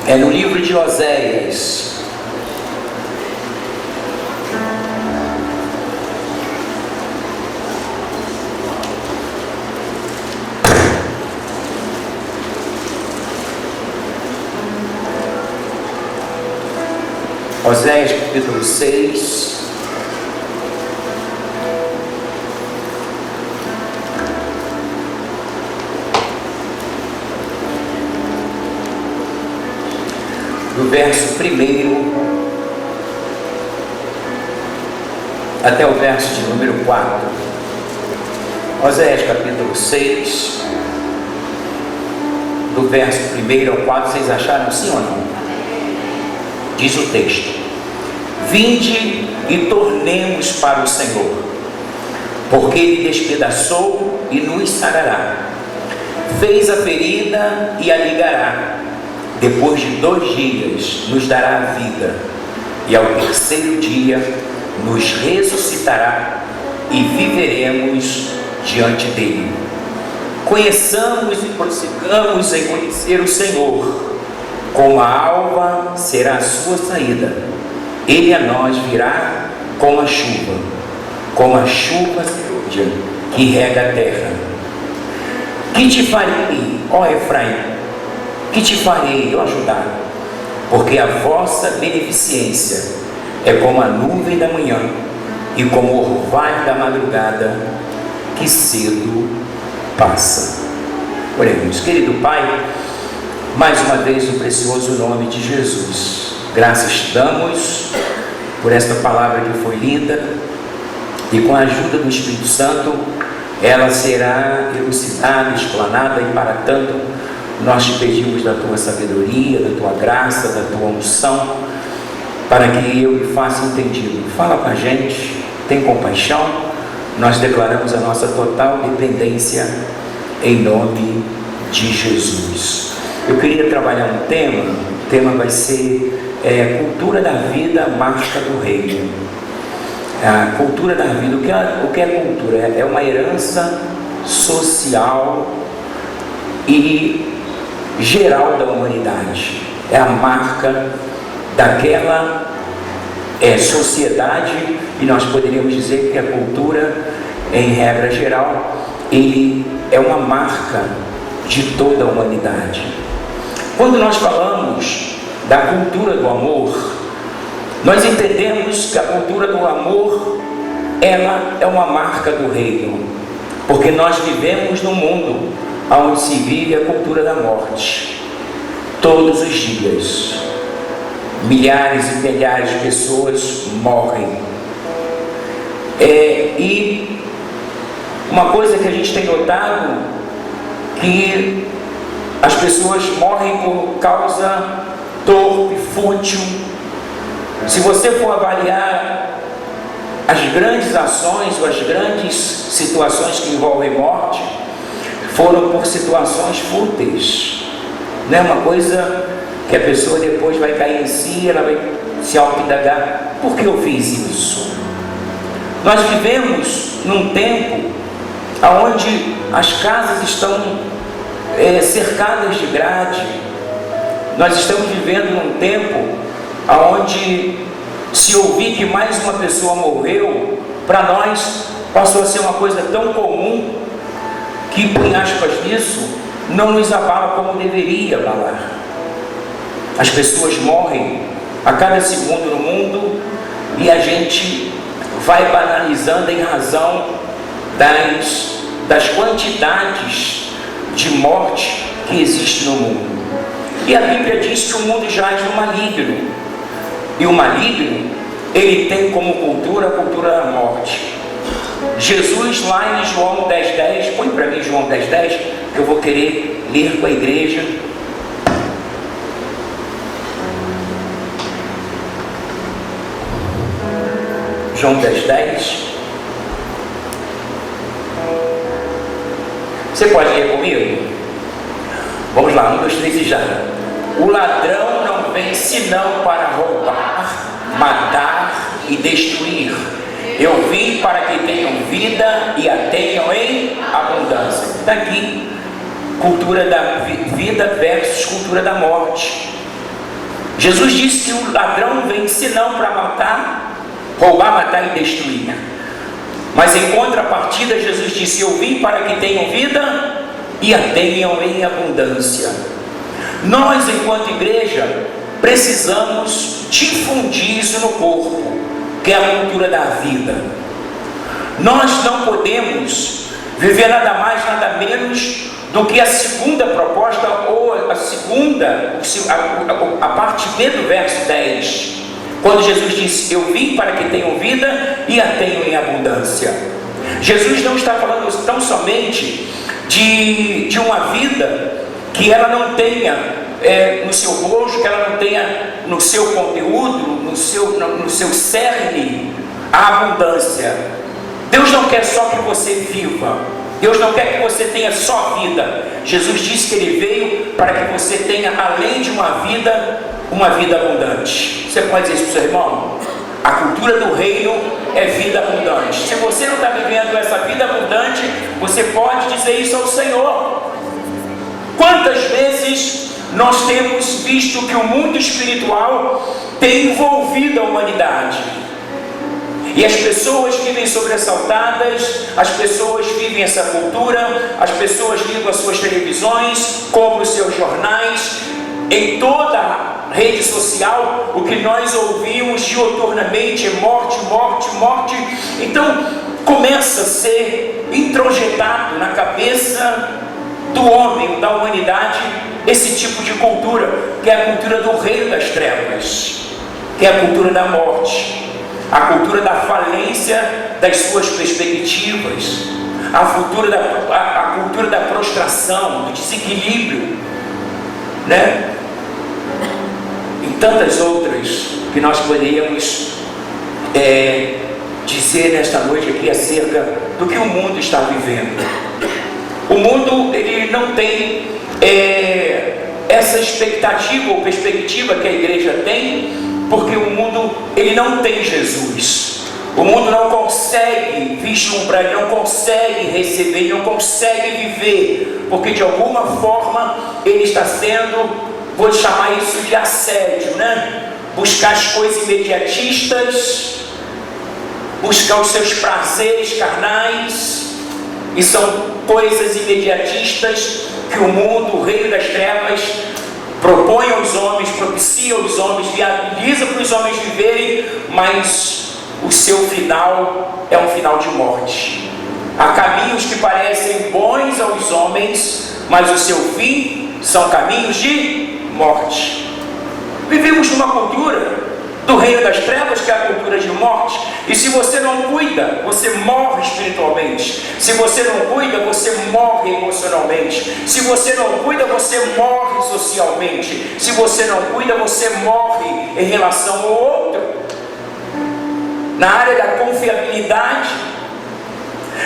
É no livro de Oséias. Oséias capítulo 6. Do verso 1 até o verso de número 4. Oséias capítulo 6, do verso 1 ao 4, vocês acharam sim ou não? Diz o texto: vinde e tornemos para o Senhor, porque Ele despedaçou e nos sarará, fez a ferida e a ligará, depois de 2 dias nos dará a vida, e ao 3º dia nos ressuscitará e viveremos diante dele. Conheçamos e prossigamos em conhecer o Senhor. Como a alva será a sua saída, ele a nós virá como a chuva serúdia que rega a terra. Que te farei, ó Efraim? Que te farei, ó Judá? Porque a vossa beneficência é como a nuvem da manhã e como o orvalho da madrugada que cedo passa. Oremos. Querido Pai, mais uma vez no precioso nome de Jesus, graças te damos por esta palavra que foi lida, e com a ajuda do Espírito Santo ela será elucidada, explanada, e para tanto nós te pedimos da tua sabedoria, da tua graça, da tua unção, para que eu me faça entendido. Fala com a gente, tem compaixão. Nós declaramos a nossa total dependência em nome de Jesus. Eu queria trabalhar um tema. O tema vai ser cultura da vida, marca do reino. A cultura da vida. O que é cultura? É uma herança social e geral da humanidade. É a marca daquela sociedade, e nós poderíamos dizer que a cultura, em regra geral, ele é uma marca de toda a humanidade. Quando nós falamos da cultura do amor, nós entendemos que a cultura do amor, ela é uma marca do reino, porque nós vivemos num mundo onde se vive a cultura da morte. Todos os dias, milhares e milhares de pessoas morrem. E uma coisa que a gente tem notado, que as pessoas morrem por causa torpe, fútil. Se você for avaliar as grandes ações ou as grandes situações que envolvem morte, foram por situações fúteis. Não é uma coisa que a pessoa depois vai cair em si, ela vai se auto-indagar: por que eu fiz isso? Nós vivemos num tempo onde as casas estão cercadas de grade. Nós estamos vivendo num tempo onde, se ouvir que mais uma pessoa morreu, para nós passou a ser uma coisa tão comum que, por aspas disso, não nos abala como deveria abalar. As pessoas morrem a cada segundo no mundo, e a gente vai banalizando em razão das quantidades de morte que existe no mundo. E a Bíblia diz que o mundo jaz no maligno, e o maligno, ele tem como cultura a cultura da morte. Jesus, lá em João 10:10, põe para mim João 10:10, que eu vou querer ler com a igreja. João 10:10. Você pode ler comigo? Vamos lá, 1, 2, 3 e já. O ladrão não vem senão para roubar, matar e destruir. Eu vim para que tenham vida e a tenham em abundância. Está aqui, cultura da vida versus cultura da morte. Jesus disse que o ladrão vem senão para matar, roubar, matar e destruir. Mas em contrapartida, Jesus disse: eu vim para que tenham vida e a tenham em abundância. Nós, enquanto igreja, precisamos difundir isso no corpo, que é a cultura da vida. Nós não podemos viver nada mais, nada menos do que a segunda proposta, ou a segunda, a parte B do verso 10, quando Jesus disse: eu vim para que tenham vida e a tenham em abundância. Jesus não está falando tão somente de uma vida que ela não tenha no seu rosto, que ela não tenha no seu conteúdo, no seu cerne, a abundância. Deus não quer só que você viva. Deus não quer que você tenha só vida. Jesus disse que Ele veio para que você tenha, além de uma vida abundante. Você pode dizer isso para o seu irmão? A cultura do reino é vida abundante. Se você não está vivendo essa vida abundante, você pode dizer isso ao Senhor. Quantas vezes nós temos visto que o mundo espiritual tem envolvido a humanidade? E as pessoas vivem sobressaltadas, as pessoas vivem essa cultura, as pessoas ligam as suas televisões, compram os seus jornais. Em toda a rede social, o que nós ouvimos diuturnamente é morte, morte, morte. Então, começa a ser introjetado na cabeça do homem, da humanidade, esse tipo de cultura, que é a cultura do reino das trevas, que é a cultura da morte, a cultura da falência das suas perspectivas, a cultura da prostração, do desequilíbrio, né? E tantas outras que nós poderíamos dizer nesta noite aqui acerca do que o mundo está vivendo. O mundo, ele não tem essa expectativa ou perspectiva que a igreja tem, porque o mundo, ele não tem Jesus. O mundo não consegue vislumbrar, ele não consegue receber, ele não consegue viver, porque de alguma forma ele está sendo, vou chamar isso de assédio, né? Buscar as coisas imediatistas, buscar os seus prazeres carnais, e são coisas imediatistas que o mundo, o reino das trevas, propõe aos homens, propicia aos homens, viabiliza para os homens viverem, mas o seu final é um final de morte. Há caminhos que parecem bons aos homens, mas o seu fim são caminhos de morte. Vivemos numa cultura do reino das trevas, que é a cultura de morte, e se você não cuida, você morre espiritualmente. Se você não cuida, você morre emocionalmente. Se você não cuida, você morre socialmente. Se você não cuida, você morre em relação ao outro. Na área da confiabilidade,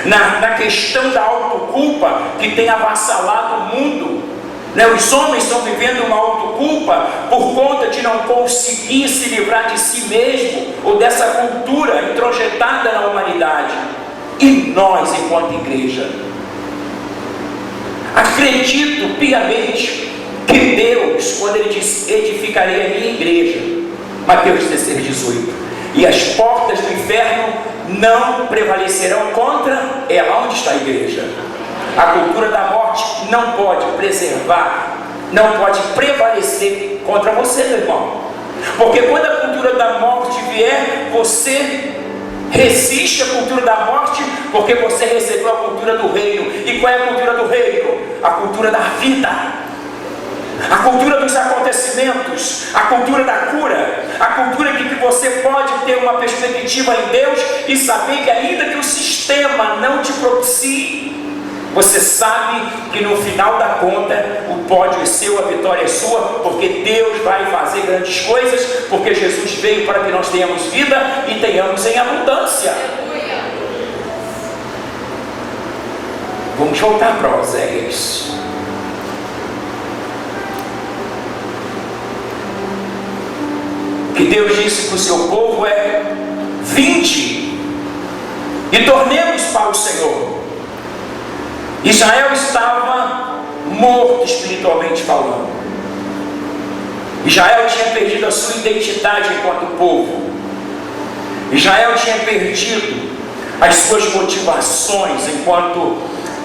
na questão da autoculpa, que tem avassalado o mundo, né? Os homens estão vivendo uma autoculpa por conta de não conseguir se livrar de si mesmo, ou dessa cultura introjetada na humanidade. E nós, enquanto igreja, acredito piamente que Deus, quando Ele diz: edificarei a minha igreja, Mateus 16:18, e as portas do inferno não prevalecerão contra ela. Onde está a igreja? A cultura da morte não pode preservar, não pode prevalecer contra você, meu irmão. Porque quando a cultura da morte vier, você resiste à cultura da morte, porque você recebeu a cultura do reino. E qual é a cultura do reino? A cultura da vida, a cultura dos acontecimentos, a cultura da cura, a cultura de que você pode ter uma perspectiva em Deus e saber que, ainda que o sistema não te propicie, você sabe que no final da conta o pódio é seu, a vitória é sua, porque Deus vai fazer grandes coisas, porque Jesus veio para que nós tenhamos vida e tenhamos em abundância. Vamos voltar para Oséias. O que Deus disse para o seu povo é: vinde e tornemos para o Senhor. Israel estava morto espiritualmente falando. Israel tinha perdido a sua identidade enquanto povo. Israel tinha perdido as suas motivações enquanto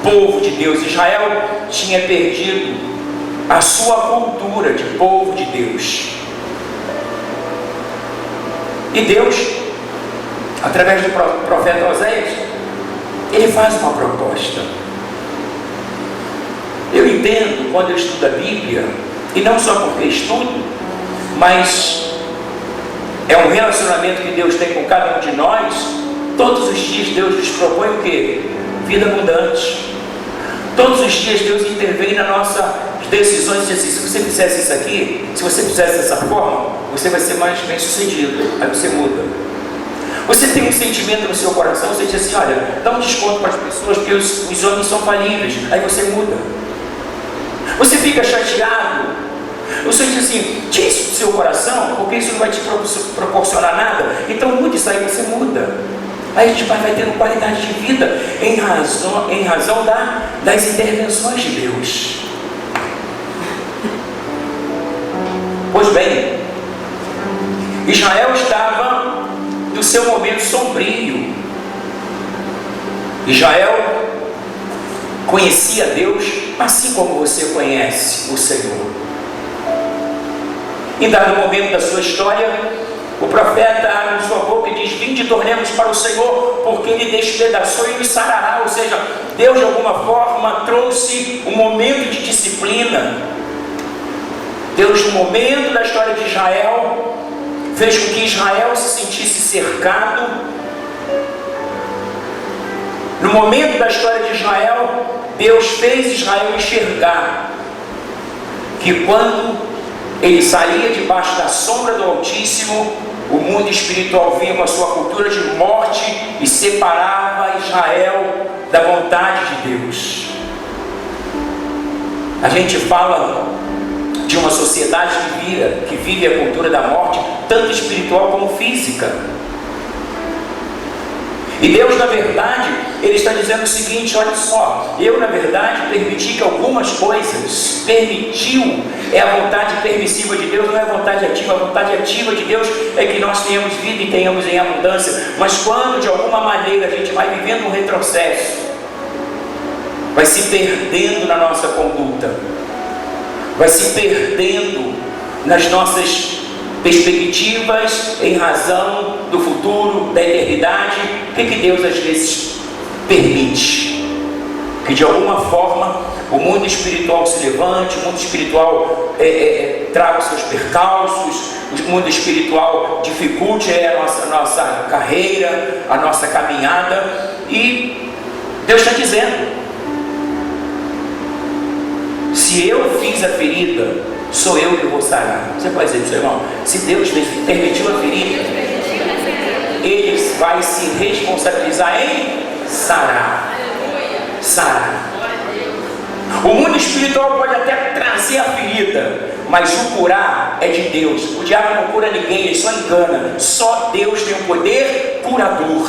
povo de Deus. Israel tinha perdido a sua cultura de povo de Deus. E Deus, através do profeta Oséias, ele faz uma proposta. Eu entendo, quando eu estudo a Bíblia, e não só porque estudo, mas é um relacionamento que Deus tem com cada um de nós. Todos os dias Deus nos propõe o quê? Vida abundante. Todos os dias Deus intervém nas nossas decisões e diz assim: se você fizesse isso aqui, se você fizesse dessa forma, você vai ser mais bem sucedido. Aí você muda. Você tem um sentimento no seu coração, você diz assim: olha, dá um desconto para as pessoas, porque os homens são falíveis. Aí você muda. Você fica chateado, você diz assim: tira isso do seu coração, porque isso não vai te proporcionar nada. Então mude isso aí, você muda. Aí a gente vai tendo qualidade de vida em razão das intervenções de Deus. Pois bem, Israel estava no seu momento sombrio. Israel conhecia Deus assim como você conhece o Senhor. Em dado momento da sua história, o profeta abre sua boca e diz: vinde e tornemos para o Senhor, porque Ele despedaçou e nos sarará. Ou seja, Deus de alguma forma trouxe um momento de disciplina. Deus, no momento da história de Israel, fez com que Israel se sentisse cercado. No momento da história de Israel, Deus fez Israel enxergar que quando ele saía debaixo da sombra do Altíssimo, o mundo espiritual vinha com a sua cultura de morte e separava Israel da vontade de Deus. A gente fala de uma sociedade que vive a cultura da morte, tanto espiritual como física. E Deus, na verdade, Ele está dizendo o seguinte: olha só, eu, na verdade, permiti que algumas coisas, permitiu, é a vontade permissiva de Deus, não é a vontade ativa. A vontade ativa de Deus é que nós tenhamos vida e tenhamos em abundância. Mas quando, de alguma maneira, a gente vai vivendo um retrocesso, vai se perdendo na nossa conduta, vai se perdendo nas nossas perspectivas em razão do futuro, da eternidade, o que Deus às vezes permite? Que de alguma forma o mundo espiritual se levante, o mundo espiritual traga os seus percalços, o mundo espiritual dificulte a nossa carreira, a nossa caminhada. E Deus está dizendo: se eu fiz a ferida, sou eu que vou sarar. Você pode dizer para o seu irmão: se Deus permitiu a ferida, Ele vai se responsabilizar em sarar. Sarar. O mundo espiritual pode até trazer a ferida, mas o curar é de Deus. O diabo não cura ninguém, ele só engana. Só Deus tem o poder curador,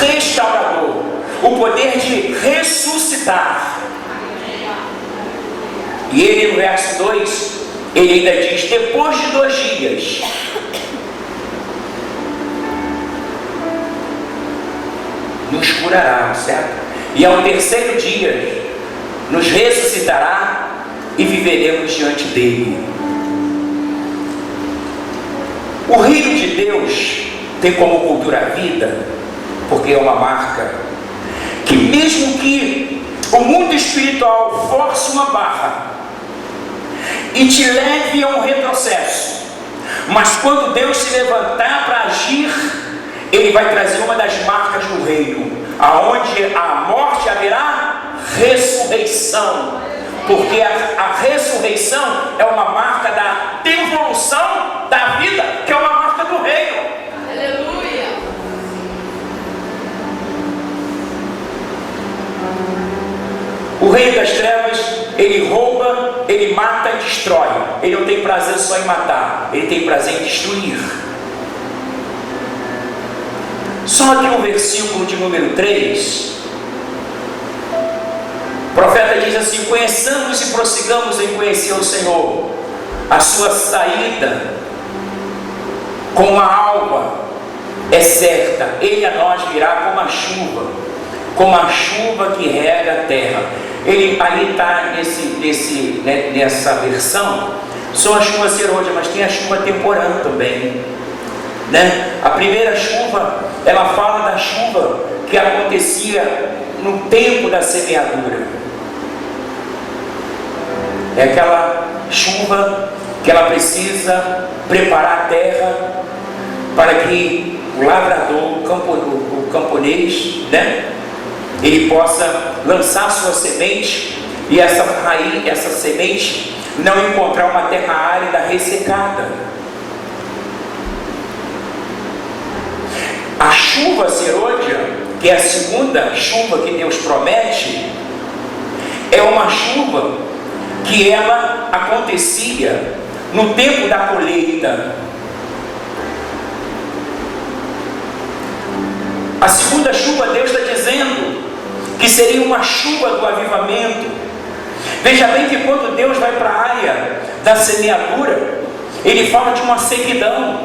restaurador, o poder de ressuscitar. E ele, no verso 2, ele ainda diz: depois de 2 dias nos curará, certo? E ao 3º dia nos ressuscitará e viveremos diante dele. O reino de Deus tem como cultura a vida, porque é uma marca que, mesmo que o mundo espiritual force uma barra e te leve a um retrocesso, mas quando Deus se levantar para agir, Ele vai trazer uma das marcas do reino, aonde a morte haverá ressurreição, porque a ressurreição é uma marca da devolução da vida, que é uma marca do reino. Aleluia! O reino das trevas, ele rouba, ele mata e destrói. Ele não tem prazer só em matar, ele tem prazer em destruir. Só que no versículo de número 3, o profeta diz assim: conheçamos e prossigamos em conhecer o Senhor. A sua saída com a alva é certa. Ele a nós virá como a chuva que rega a terra. Ele ali está nessa versão, só a chuva serôdia, mas tem a chuva temporã também, né? A primeira chuva, ela fala da chuva que acontecia no tempo da semeadura. É aquela chuva que ela precisa preparar a terra para que o lavrador, o camponês, né, ele possa lançar sua semente e essa raiz, essa semente não encontrar uma terra árida ressecada. A chuva serôdia, que é a segunda chuva que Deus promete, é uma chuva que ela acontecia no tempo da colheita. A segunda chuva, Deus está dizendo que seria uma chuva do avivamento. Veja bem que quando Deus vai para a área da semeadura, Ele fala de uma sequidão,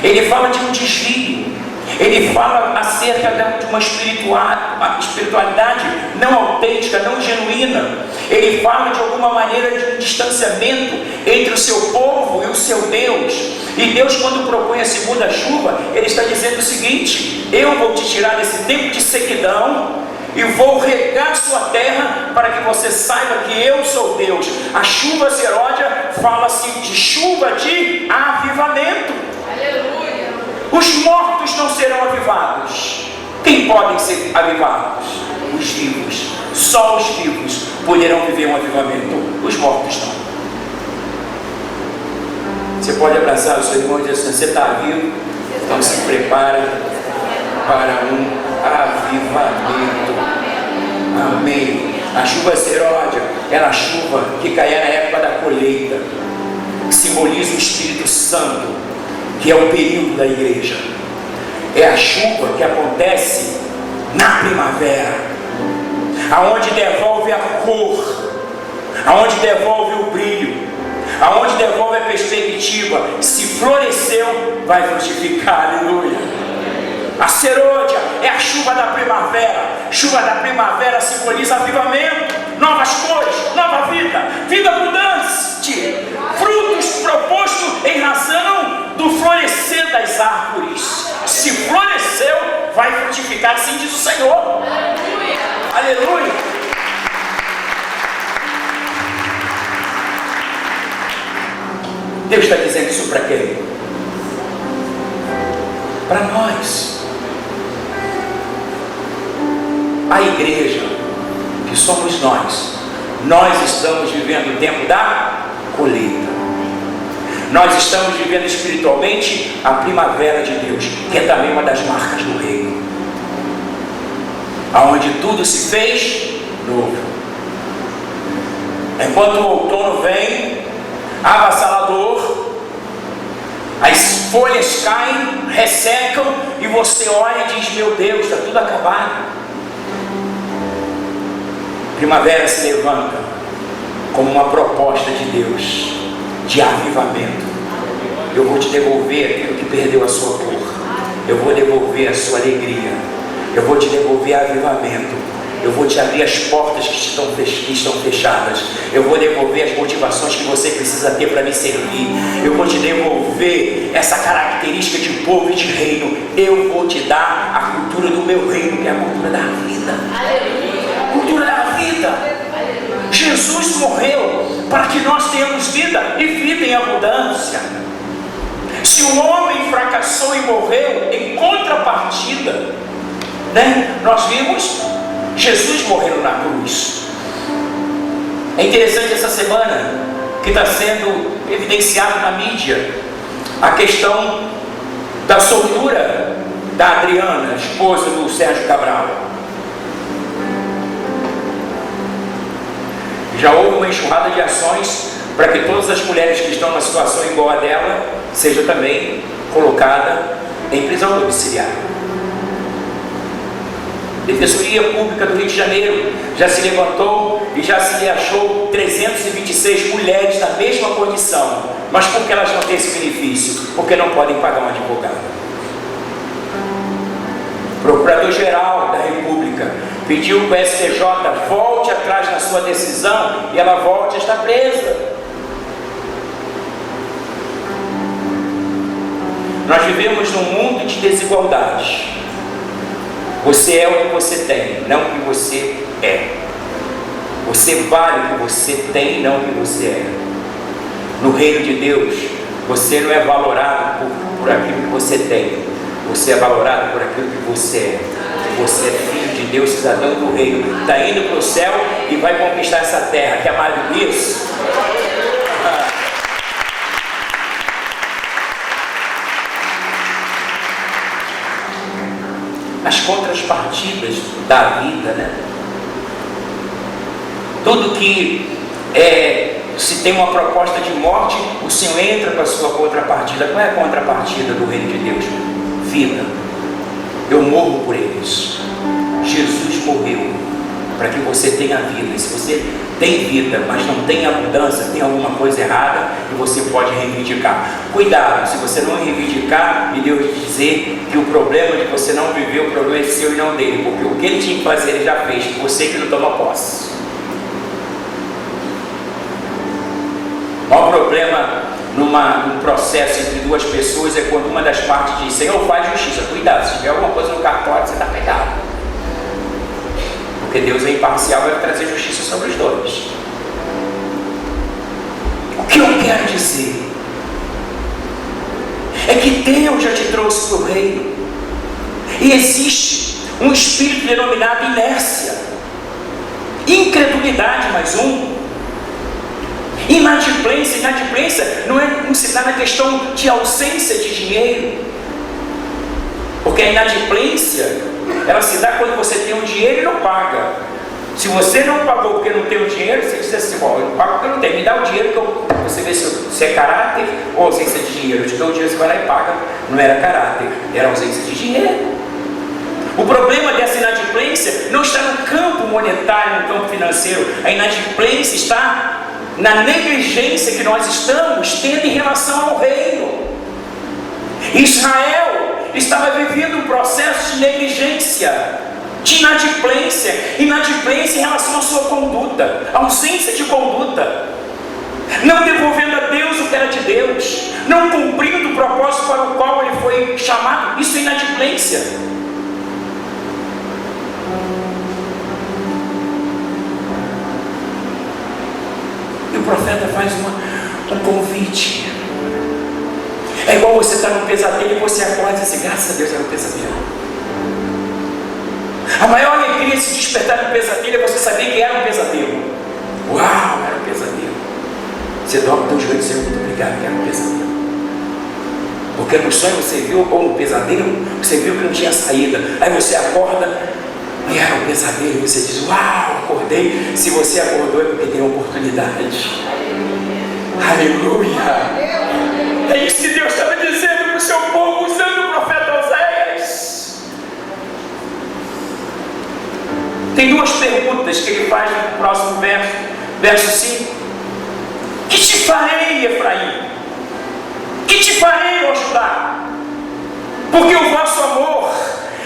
Ele fala de um desvio, Ele fala acerca de uma espiritualidade não autêntica, não genuína. Ele fala de alguma maneira de um distanciamento entre o seu povo e o seu Deus. E Deus, quando propõe a segunda chuva, Ele está dizendo o seguinte: eu vou te tirar desse tempo de sequidão e vou regar sua terra para que você saiba que eu sou Deus. A chuva serôdia fala-se de chuva de avivamento. Aleluia. Os mortos não serão avivados. Quem podem ser avivados? Os vivos. Só os vivos poderão viver um avivamento. Os mortos não. Você pode abraçar o seu irmão e dizer assim: você está vivo, então se prepara para um avivamento. Amém. A chuva serôdia era a chuva que caía na época da colheita, que simboliza o Espírito Santo, que é o período da igreja. É a chuva que acontece na primavera, aonde devolve a cor, aonde devolve o brilho, aonde devolve a perspectiva. Se floresceu, vai frutificar. Aleluia. A serôdia é a chuva da primavera. Chuva da primavera simboliza avivamento, novas cores, nova vida, vida abundante, frutos propostos em razão do florescer das árvores. Se floresceu, vai frutificar, assim diz o Senhor. Aleluia. Aleluia. Deus está dizendo isso para quem? Para nós. A igreja, que somos nós estamos vivendo o tempo da colheita. Nós estamos vivendo espiritualmente a primavera de Deus, que é também uma das marcas do reino, aonde tudo se fez novo. Enquanto o outono vem avassalador, as folhas caem, ressecam, e você olha e diz: meu Deus, está tudo acabado. Primavera se levanta como uma proposta de Deus de avivamento. Eu vou te devolver aquilo que perdeu a sua cor. Eu vou devolver a sua alegria. Eu vou te devolver avivamento. Eu vou te abrir as portas que estão fechadas. Eu vou devolver as motivações que você precisa ter para me servir. Eu vou te devolver essa característica de povo e de reino. Eu vou te dar a cultura do meu reino, que é a cultura da vida. Aleluia. Cultura da vida. Jesus morreu para que nós tenhamos vida e vida em abundância. Se o homem fracassou e morreu, em contrapartida, né, nós vimos Jesus morrendo na cruz. É interessante essa semana que está sendo evidenciado na mídia a questão da soltura da Adriana, esposa do Sérgio Cabral. Já houve uma enxurrada de ações para que todas as mulheres que estão numa situação igual a dela seja também colocada em prisão domiciliar. Defensoria Pública do Rio de Janeiro já se levantou e já se achou 326 mulheres na mesma condição. Mas por que elas não têm esse benefício? Porque não podem pagar um advogado. O Procurador-Geral da República pediu que o STJ volte atrás na sua decisão e ela volte a estar presa. Nós vivemos num mundo de desigualdades. Você é o que você tem, não o que você é. Você vale o que você tem, não o que você é. No reino de Deus, você não é valorado por aquilo que você tem. Você é valorado por aquilo que você é. Você é filho de Deus, cidadão do reino. Está indo para o céu e vai conquistar essa terra. Quer mais do que isso? As contrapartidas da vida, né? Tudo que se tem uma proposta de morte, o Senhor entra com a sua contrapartida. Qual é a contrapartida do reino de Deus? Vida. Eu morro por eles. Jesus morreu para que você tenha vida. E se você tem vida, mas não tem abundância, tem alguma coisa errada, e você pode reivindicar. Cuidado, se você não reivindicar e Deus dizer que o problema de você não viver, o problema é seu e não dele, porque o que ele tinha que fazer ele já fez, você que não toma posse. O maior problema num processo entre duas pessoas é quando uma das partes diz: Senhor, faz justiça. Cuidado, se tiver alguma coisa no cartório, você está pegado. Porque Deus é imparcial, vai trazer justiça sobre os dois. O que eu quero dizer é que Deus já te trouxe para o reino, e existe um espírito denominado inércia, incredulidade, mais um. Inadimplência não se dá na questão de ausência de dinheiro, porque a inadimplência ela se dá quando você tem um dinheiro e não paga. Se você não pagou porque não tem o dinheiro, você diz assim: bom, eu não pago porque eu não tenho, me dá o dinheiro que você vê se é caráter ou ausência de dinheiro. Eu te dou o dinheiro, você vai lá e paga. Não era caráter, era ausência de dinheiro. O problema dessa inadimplência não está no campo monetário, no campo financeiro. A inadimplência está na negligência que nós estamos tendo em relação ao reino. Israel estava vivendo um processo de negligência, de inadimplência em relação à sua conduta, ausência de conduta, não devolvendo a Deus o que era de Deus, não cumprindo o propósito para o qual ele foi chamado. Isso é inadimplência. E o profeta faz um convite. É igual você estar num pesadelo e você acorda e diz assim: graças a Deus era um pesadelo. A maior alegria de se despertar no pesadelo é você saber que era um pesadelo. Uau, era um pesadelo. Você dobra o teu joelho e diz: muito obrigado, que era um pesadelo. Porque no sonho você viu, ou no pesadelo, você viu que não tinha saída. Aí você acorda e era um pesadelo. E você diz: uau, acordei. Se você acordou é porque tem oportunidade. Aleluia. É isso que Deus estava dizendo para o seu povo, usando o profeta Oséias. Tem duas perguntas que ele faz no próximo verso, verso 5. Que te farei, Efraim? Que te farei, ó Judá? Porque o vosso amor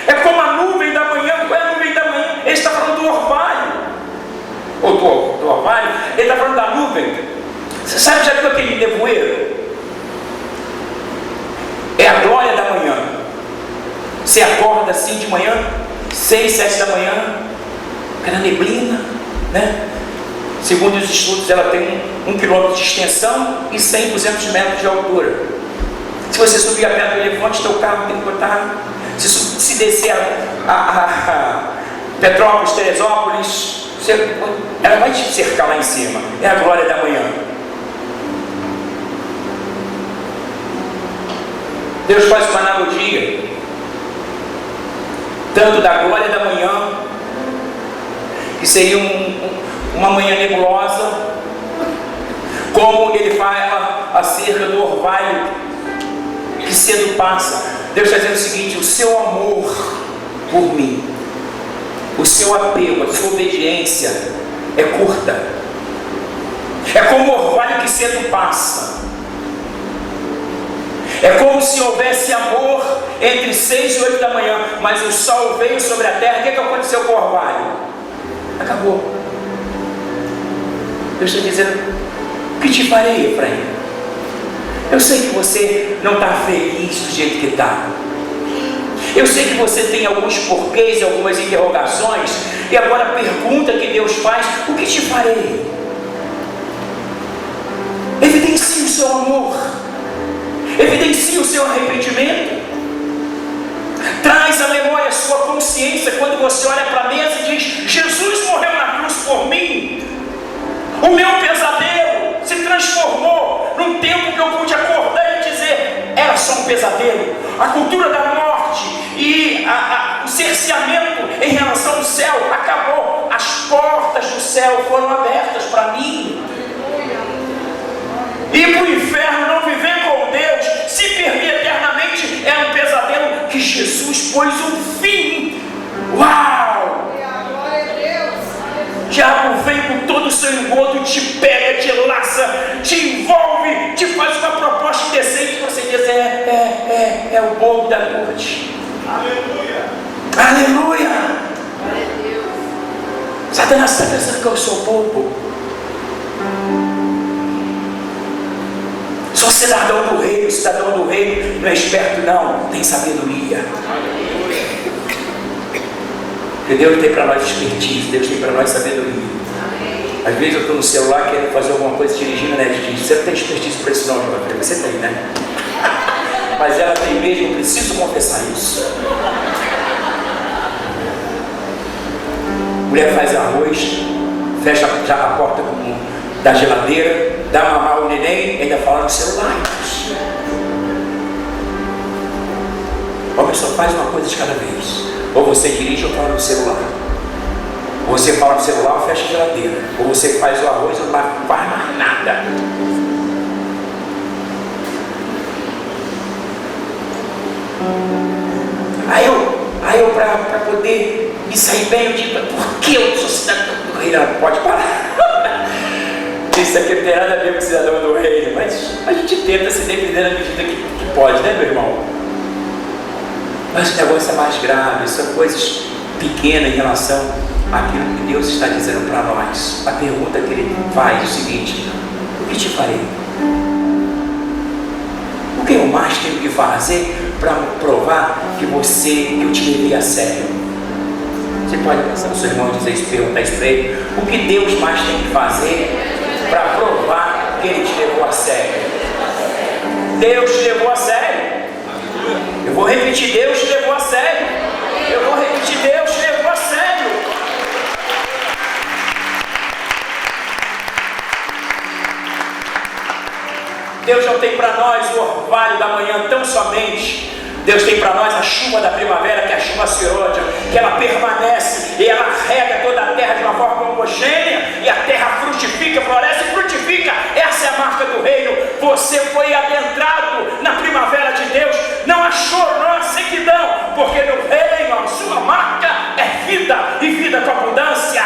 é como a nuvem da manhã. Qual é a nuvem da manhã? Ele está falando do orvalho. Ou do orvalho? Ele está falando da nuvem. Você sabe, já viu aquele nevoeiro? É a glória da manhã. Você acorda assim de manhã, 6, 7 da manhã, aquela neblina, né? Segundo os estudos, ela tem 1 quilômetro de extensão e 100, 200 metros de altura. Se você subir a perto do elefante, teu carro tem que botar. Se descer a Petrópolis, Teresópolis, ela vai te cercar lá em cima. É a glória da manhã. Deus faz uma analogia, tanto da glória da manhã, que seria uma manhã nebulosa, como ele fala acerca do orvalho que cedo passa. Deus está dizendo o seguinte: o seu amor por mim, o seu apego, a sua obediência é curta. É como o orvalho que cedo passa. É como se houvesse amor entre 6 e 8 da manhã, mas o sol veio sobre a terra. O que aconteceu com o orvalho? Acabou. Deus está dizendo: o que te farei, Efraim? Eu sei que você não está feliz do jeito que está. Eu sei que você tem alguns porquês, algumas interrogações, e agora a pergunta que Deus faz: o que te farei? Evidencie o seu amor, evidencie o seu arrependimento, traz à memória a sua consciência quando você olha para a mesa e diz: Jesus morreu na cruz por mim. O meu pesadelo se transformou num tempo que eu pude acordar e dizer: era só um pesadelo. A cultura da morte e o cerceamento em relação ao céu acabou. As portas do céu foram abertas para mim. Ir para o inferno, não viver com Deus, se perder eternamente, era um pesadelo que Jesus pôs um fim. Uau! O diabo vem com todo o seu engodo, te pega, te laça, te envolve, te faz uma proposta indecente. Você diz: é o bobo da noite. Aleluia! Aleluia! Satanás está pensando que eu sou bobo. Sou cidadão do reino. Cidadão do reino não é esperto, não, tem sabedoria. Porque Deus tem para nós expertise, Deus tem para nós sabedoria. Às vezes eu estou no celular querendo fazer alguma coisa dirigindo, né? Diz: você não tem expertise para isso, não, João. Você tem, né? Mas ela tem mesmo, eu preciso confessar isso. Mulher faz arroz, fecha já a porta da geladeira, dá mamar ao neném, ainda fala no celular. Ó, pessoal, faz uma coisa de cada vez. Ou você dirige ou fala no celular. Ou você fala no celular ou fecha a geladeira. Ou você faz o arroz ou não faz mais nada. Aí eu para poder me sair bem, eu digo: por que eu sou cidadão do reino? Não pode parar. Isso aqui não tem nada a ver com cidadão do reino, mas a gente tenta se defender na medida que pode, né, meu irmão? Mas o negócio é mais grave, são coisas pequenas em relação àquilo que Deus está dizendo para nós. A pergunta que Ele faz é o seguinte: o que te farei? O que eu mais tenho que fazer para provar que eu te levei a sério? Você pode pensar no seu irmão e dizer isso, perguntar isso para ele: o que Deus mais tem que fazer para provar que Ele te levou a sério? Deus te levou a sério. Eu vou repetir: Deus te levou a sério. Eu vou repetir: Deus te levou a sério. Deus não tem para nós o orvalho da manhã tão somente. Deus tem para nós a chuva da primavera, que é a chuva cirúrgica, que ela permanece e ela rega toda a terra de uma forma homogênea, e a terra frutifica, floresce e frutifica. Essa é a marca do reino. Você foi adentrado na primavera de Deus, não há choro, não há sequidão, porque no reino a sua marca é vida, e vida com abundância.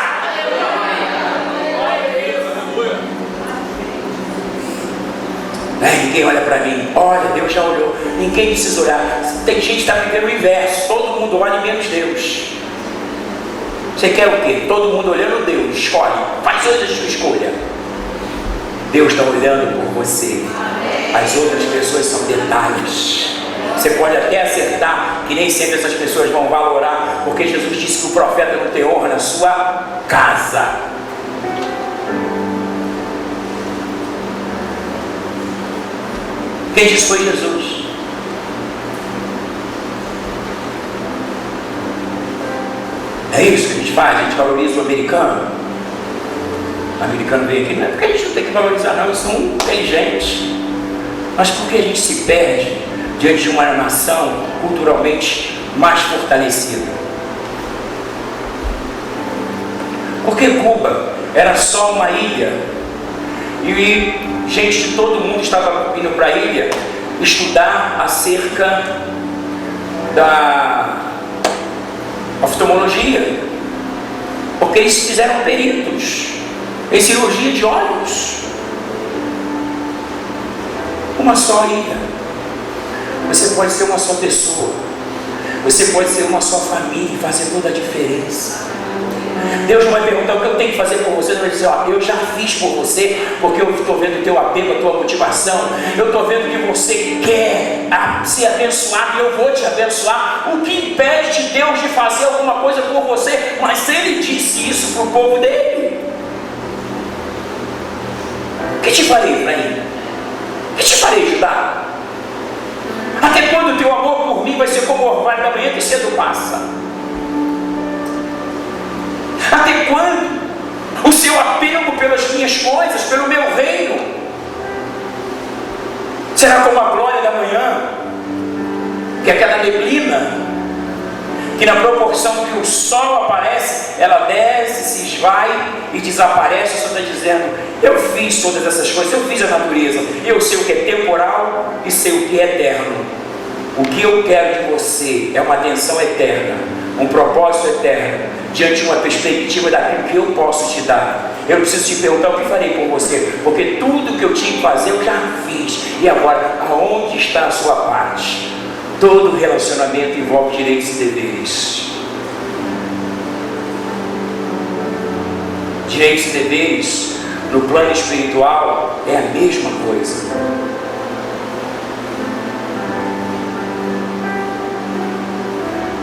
Ninguém olha para mim. Olha, Deus já olhou. Ninguém precisa olhar. Tem gente que está vivendo o inverso. Todo mundo olha e menos Deus. Você quer o quê? Todo mundo olhando Deus. Escolhe. Faz hoje a sua escolha. Deus está olhando por você. As outras pessoas são detalhes. Você pode até acertar, que nem sempre essas pessoas vão valorar, porque Jesus disse que o profeta não tem honra na sua casa. Quem disse foi Jesus. É isso que a gente faz, a gente valoriza o americano. O americano vem aqui, não é porque a gente não tem que valorizar, não, isso não tem gente. Mas porque a gente se perde diante de uma nação culturalmente mais fortalecida. Porque Cuba era só uma ilha e gente de todo mundo estava indo para a ilha estudar acerca da oftalmologia, porque eles fizeram peritos. em cirurgia de olhos. Uma só ida. Você pode ser uma só pessoa. Você pode ser uma só família e fazer toda a diferença. Deus não vai perguntar o que eu tenho que fazer por você. Não vai dizer, ó, eu já fiz por você, porque eu estou vendo o teu apego, a tua motivação. Eu estou vendo que você quer ser abençoado e eu vou te abençoar. O que impede de Deus de fazer alguma coisa por você? Mas Ele disse isso para o povo dele. O que te farei, Efraim? O que te farei, Judá? Até quando o teu amor por mim vai ser como o orvalho da manhã que cedo passa? Até quando o seu apego pelas minhas coisas, pelo meu reino, será como a glória da manhã, que é aquela neblina, que na proporção que o sol aparece, ela desce, se esvai e desaparece. O Senhor está dizendo, eu fiz todas essas coisas, eu fiz a natureza, eu sei o que é temporal e sei o que é eterno. O que eu quero de você é uma atenção eterna, um propósito eterno, diante de uma perspectiva daquilo que eu posso te dar. Eu não preciso te perguntar o que farei por você, porque tudo que eu tinha que fazer eu já fiz. E agora, aonde está a sua parte? Todo relacionamento envolve direitos e deveres. Direitos e deveres no plano espiritual é a mesma coisa.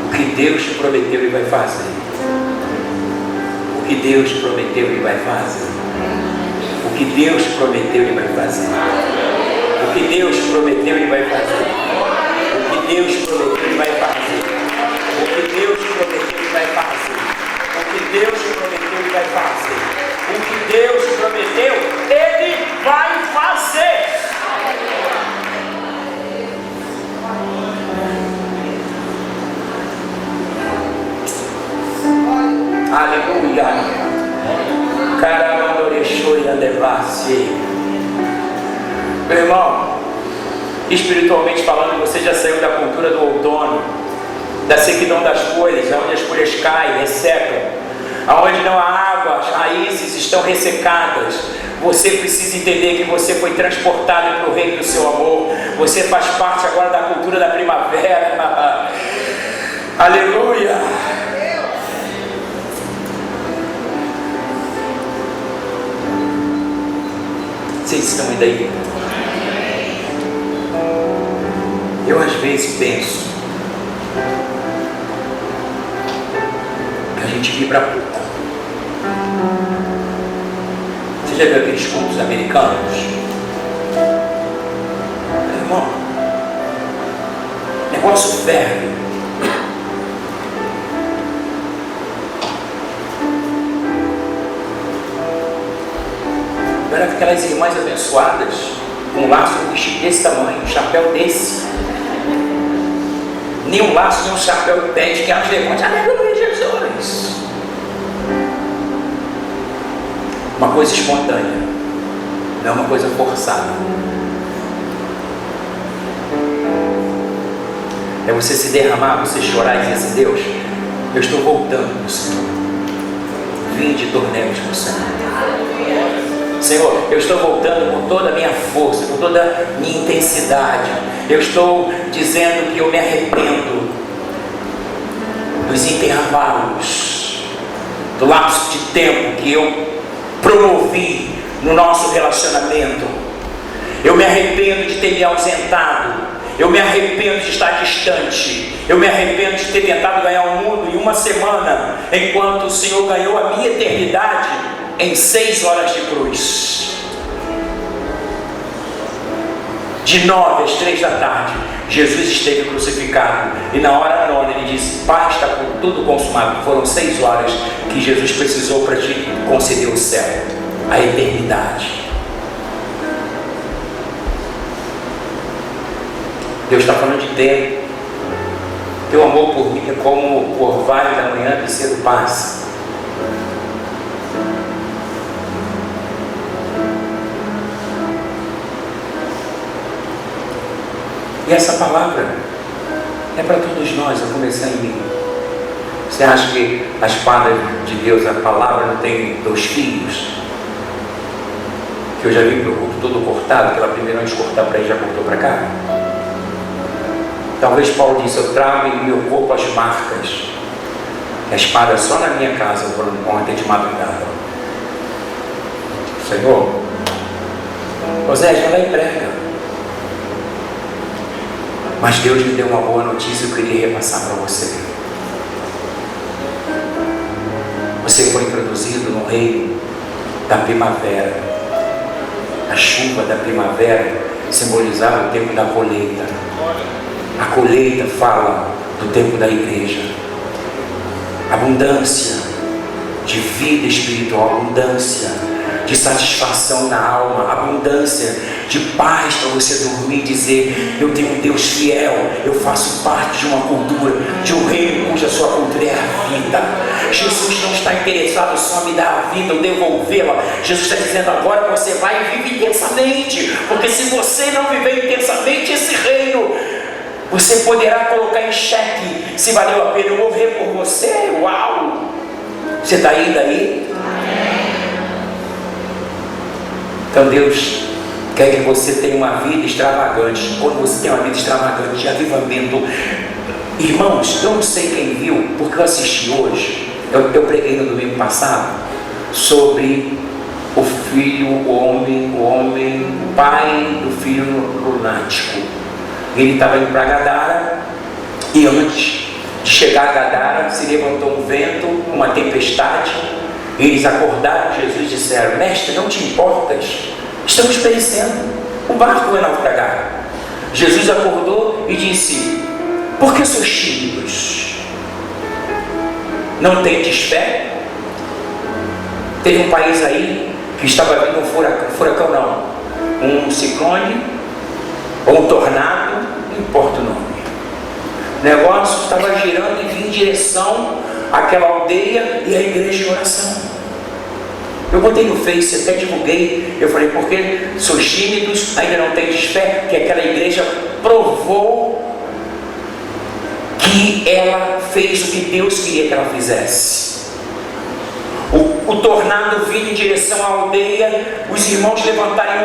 O que Deus te prometeu e vai fazer. O que Deus te prometeu e vai fazer. O que Deus te prometeu e vai fazer. O que Deus te prometeu e vai fazer. O que Deus te prometeu e vai fazer. O que Deus te prometeu e vai fazer. O que Deus te prometeu e vai fazer. O que Deus te prometeu, Ele vai fazer. Aleluia. Caramandorecho e andevasse. Meu irmão, espiritualmente falando, você já saiu da cultura do outono, da sequidão das folhas, onde as folhas caem, ressecam, aonde não há água, as raízes estão ressecadas. Você precisa entender que você foi transportado para o reino do seu amor. Você faz parte agora da cultura da primavera. Aleluia. Vocês estão indo aí? Eu às vezes penso que a gente vibra pouco. Você já viu aqueles cultos americanos? Meu irmão, o negócio ferve. Era aquelas irmãs abençoadas, com um laço, um vestido desse tamanho, um chapéu desse. Nem um laço, nem um chapéu impede que elas levantem. Aleluia, Jesus! Uma coisa espontânea, não uma coisa forçada. É você se derramar, você chorar e dizer assim, Deus, eu estou voltando para o Senhor. Vinde e tornemos para o Senhor. Senhor, eu estou voltando com toda a minha força, com toda a minha intensidade. Eu estou dizendo que eu me arrependo dos intervalos, do lapso de tempo que eu promovi no nosso relacionamento. Eu me arrependo de ter me ausentado. Eu me arrependo de estar distante. Eu me arrependo de ter tentado ganhar o mundo em uma semana, enquanto o Senhor ganhou a minha eternidade em 6 horas de cruz. De 9 às 3 da tarde, Jesus esteve crucificado. E na hora 9 ele disse, Pai, está tudo consumado. Foram 6 horas que Jesus precisou para te conceder o céu, a eternidade. Deus está falando de tempo. Teu amor por mim é como o orvalho da manhã que cedo passa. E essa palavra é para todos nós, a começar em mim. Você acha que a espada de Deus, a palavra, não tem 2 fios? que eu já vim para o culto todo cortado, aquela primeira antes de cortar para ele já cortou para cá. Talvez Paulo disse: eu trago em meu corpo as marcas. A espada só na minha casa, ontem de madrugada. Senhor, José, já vai e prega. Mas Deus me deu uma boa notícia, eu queria repassar para você. Você foi introduzido no reino da primavera. A chuva da primavera simbolizava o tempo da colheita. A colheita fala do tempo da igreja. Abundância de vida espiritual, abundância de satisfação na alma, abundância de paz para você dormir e dizer: eu tenho um Deus fiel, eu faço parte de uma cultura, de um reino cuja sua cultura é a vida. Jesus não está interessado só em me dar a vida ou devolvê-la. Jesus está dizendo: agora você vai e vive intensamente, porque se você não viver intensamente esse reino, você poderá colocar em xeque se valeu a pena eu morrer por você. Uau! Você está indo aí? Então Deus quer que você tenha uma vida extravagante. Quando você tem uma vida extravagante de avivamento, irmãos, eu não sei quem viu, porque eu assisti hoje, eu preguei no domingo passado sobre o filho, o pai do filho lunático. Ele estava indo para Gadara, e antes de chegar a Gadara se levantou um vento, uma tempestade. Eles acordaram Jesus e disseram: mestre, não te importas? Estamos perecendo, o barco vai naufragar. Jesus acordou e disse: por que sois tímidos? Não tendes fé? Teve um país aí que estava vindo um furacão não, um ciclone ou um tornado, não importa o nome. O negócio estava girando e vinha em direção àquela aldeia e à igreja de oração. Eu botei no Face, até divulguei. Eu falei: porque sois tímidos, ainda não tendes fé? Que aquela igreja provou que ela fez o que Deus queria que ela fizesse. O tornado vinha em direção à aldeia, os irmãos levantaram em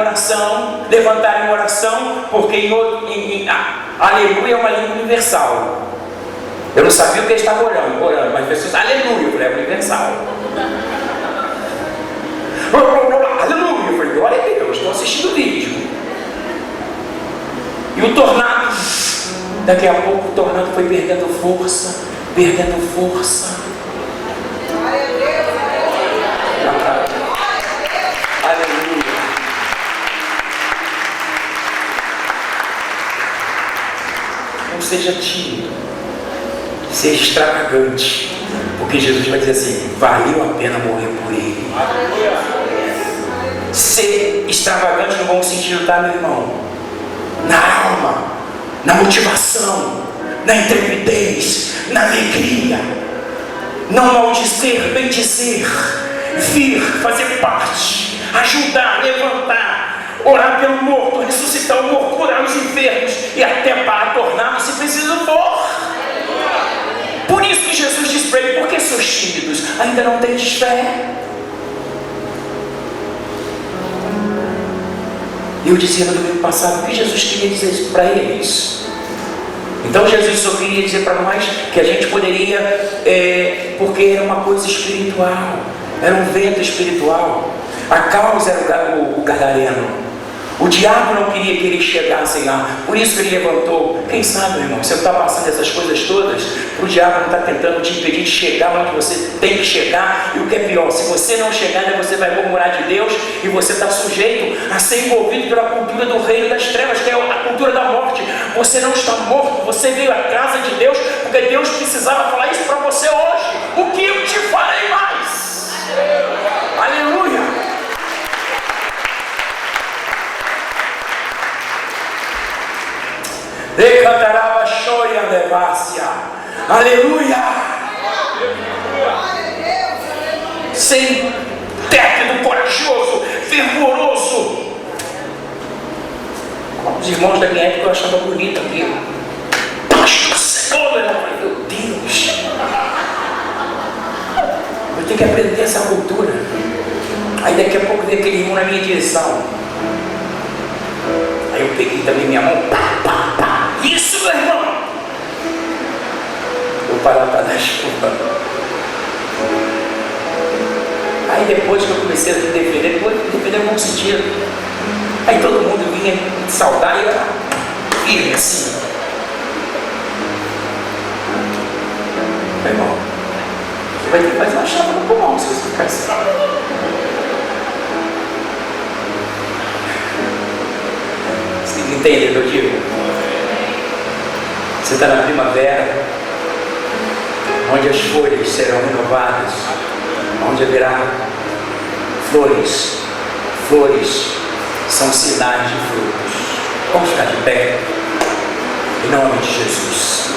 oração, porque aleluia é uma língua universal. Eu não sabia o que eles estavam orando, mas as pessoas, aleluia, eu falei: é universal. Aleluia, eu falei: glória a Deus, estou assistindo o vídeo. E o tornado, daqui a pouco o tornado foi perdendo força. Aleluia. Não seja tímido, seja extravagante, porque Jesus vai dizer assim: valeu a pena morrer por ele. Ser extravagante no bom sentido, tá, meu irmão? Na alma, na motivação, na intrepidez, na alegria. Não maldizer, bem dizer, vir, fazer parte, ajudar, levantar, orar pelo morto, ressuscitar o morto, curar os enfermos e até para tornar se preciso for. Por isso que Jesus disse para ele: por que sois tímidos? Ainda não tendes fé? Eu dizia no domingo passado que Jesus queria dizer isso para eles. Então Jesus só queria dizer para nós que a gente poderia, porque era uma coisa espiritual, era um vento espiritual. A causa era o gadareno. O diabo não queria que eles chegassem lá, por isso que ele levantou. Quem sabe, irmão, você está passando essas coisas todas, o diabo não está tentando te impedir de chegar onde você tem que chegar. E o que é pior, se você não chegar, você vai murmurar de Deus e você está sujeito a ser envolvido pela cultura do reino das trevas, que é a cultura da morte. Você não está morto, você veio à casa de Deus, porque Deus precisava falar isso para você hoje. O que eu te farei mais? Aleluia! Decantarava choia levácia. Aleluia! Sem tépido, corajoso, fervoroso. Os irmãos da minha época eu achava bonito aquilo. Pastor Cebola, eu falei: meu Deus, eu tenho que aprender essa cultura. Aí daqui a pouco veio aquele irmão na minha direção. Aí eu peguei também minha mão, pá, pá, pá. Isso, meu irmão! Eu parar para dar chuva. Aí depois que eu comecei a me defender, depois me defender em bom sentido. Aí todo mundo vinha me saudar e eu era firme assim. Meu irmão, você vai ter que fazer uma chapa no pulmão se você ficar assim. Você entende o que eu digo? Você está na primavera, onde as folhas serão renovadas, onde haverá flores. Flores são sinais de frutos. Vamos ficar de pé, em nome de Jesus.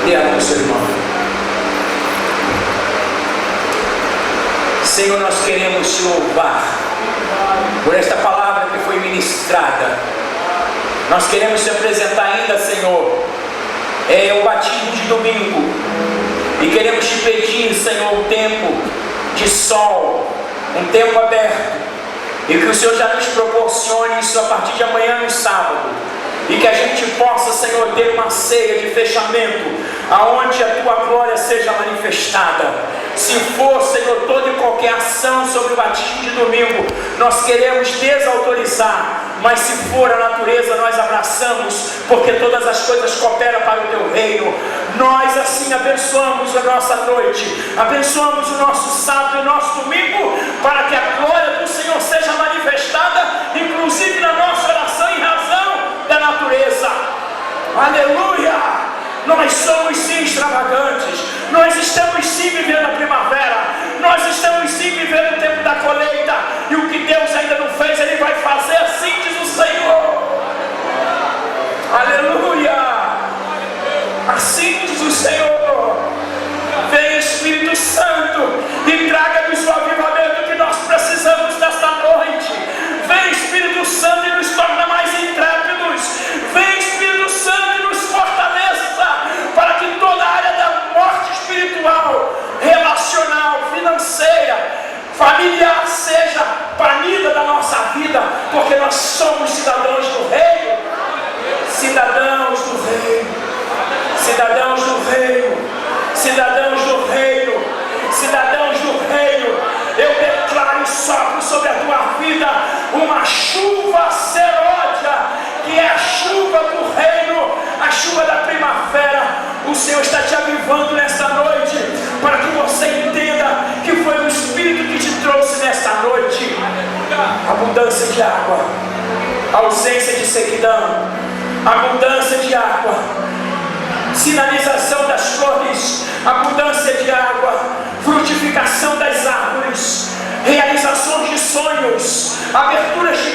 Dê a mão ao seu irmão. Senhor, nós queremos te louvar por esta palavra que foi ministrada. Nós queremos te apresentar ainda, Senhor, o batismo de domingo. E queremos te pedir, Senhor, um tempo de sol, um tempo aberto. E que o Senhor já nos proporcione isso a partir de amanhã no sábado. E que a gente possa, Senhor, ter uma ceia de fechamento, aonde a tua glória seja manifestada. Se for, Senhor, toda e qualquer ação sobre o batismo de domingo, nós queremos desautorizar. Mas se for a natureza, nós abraçamos, porque todas as coisas cooperam para o teu reino. Nós assim abençoamos a nossa noite, abençoamos o nosso sábado e o nosso domingo, para que a glória do Senhor seja manifestada, inclusive na nossa oração, em razão da natureza. Aleluia! Nós somos sim extravagantes, nós estamos sim vivendo a primavera, nós estamos sim vivendo o tempo da colheita, e o que Deus ainda não fez, Ele vai fazer, assim diz o Senhor. Aleluia! Assim diz o Senhor. Vem Espírito Santo e traga-nos o avivamento que nós precisamos nesta noite. Vem Espírito Santo e nos torna mais intrépidos. Vem Espírito Santo e nos fortaleça, para que toda a área da morte espiritual, relacional, financeira, familiar seja banida da nossa vida, porque nós somos cidadãos do reino. Cidadãos do reino, cidadãos do reino, cidadãos do reino, cidadãos do reino. Eu declaro e sopro sobre a tua vida uma chuva seródia, que é a chuva do reino, a chuva da primavera. O Senhor está te avivando nesta noite, para que você entenda que foi o Espírito que te trouxe nesta noite. Abundância de água, ausência de sequidão, abundância de água, sinalização das flores, abundância de água, frutificação das árvores, realizações de sonhos, aberturas de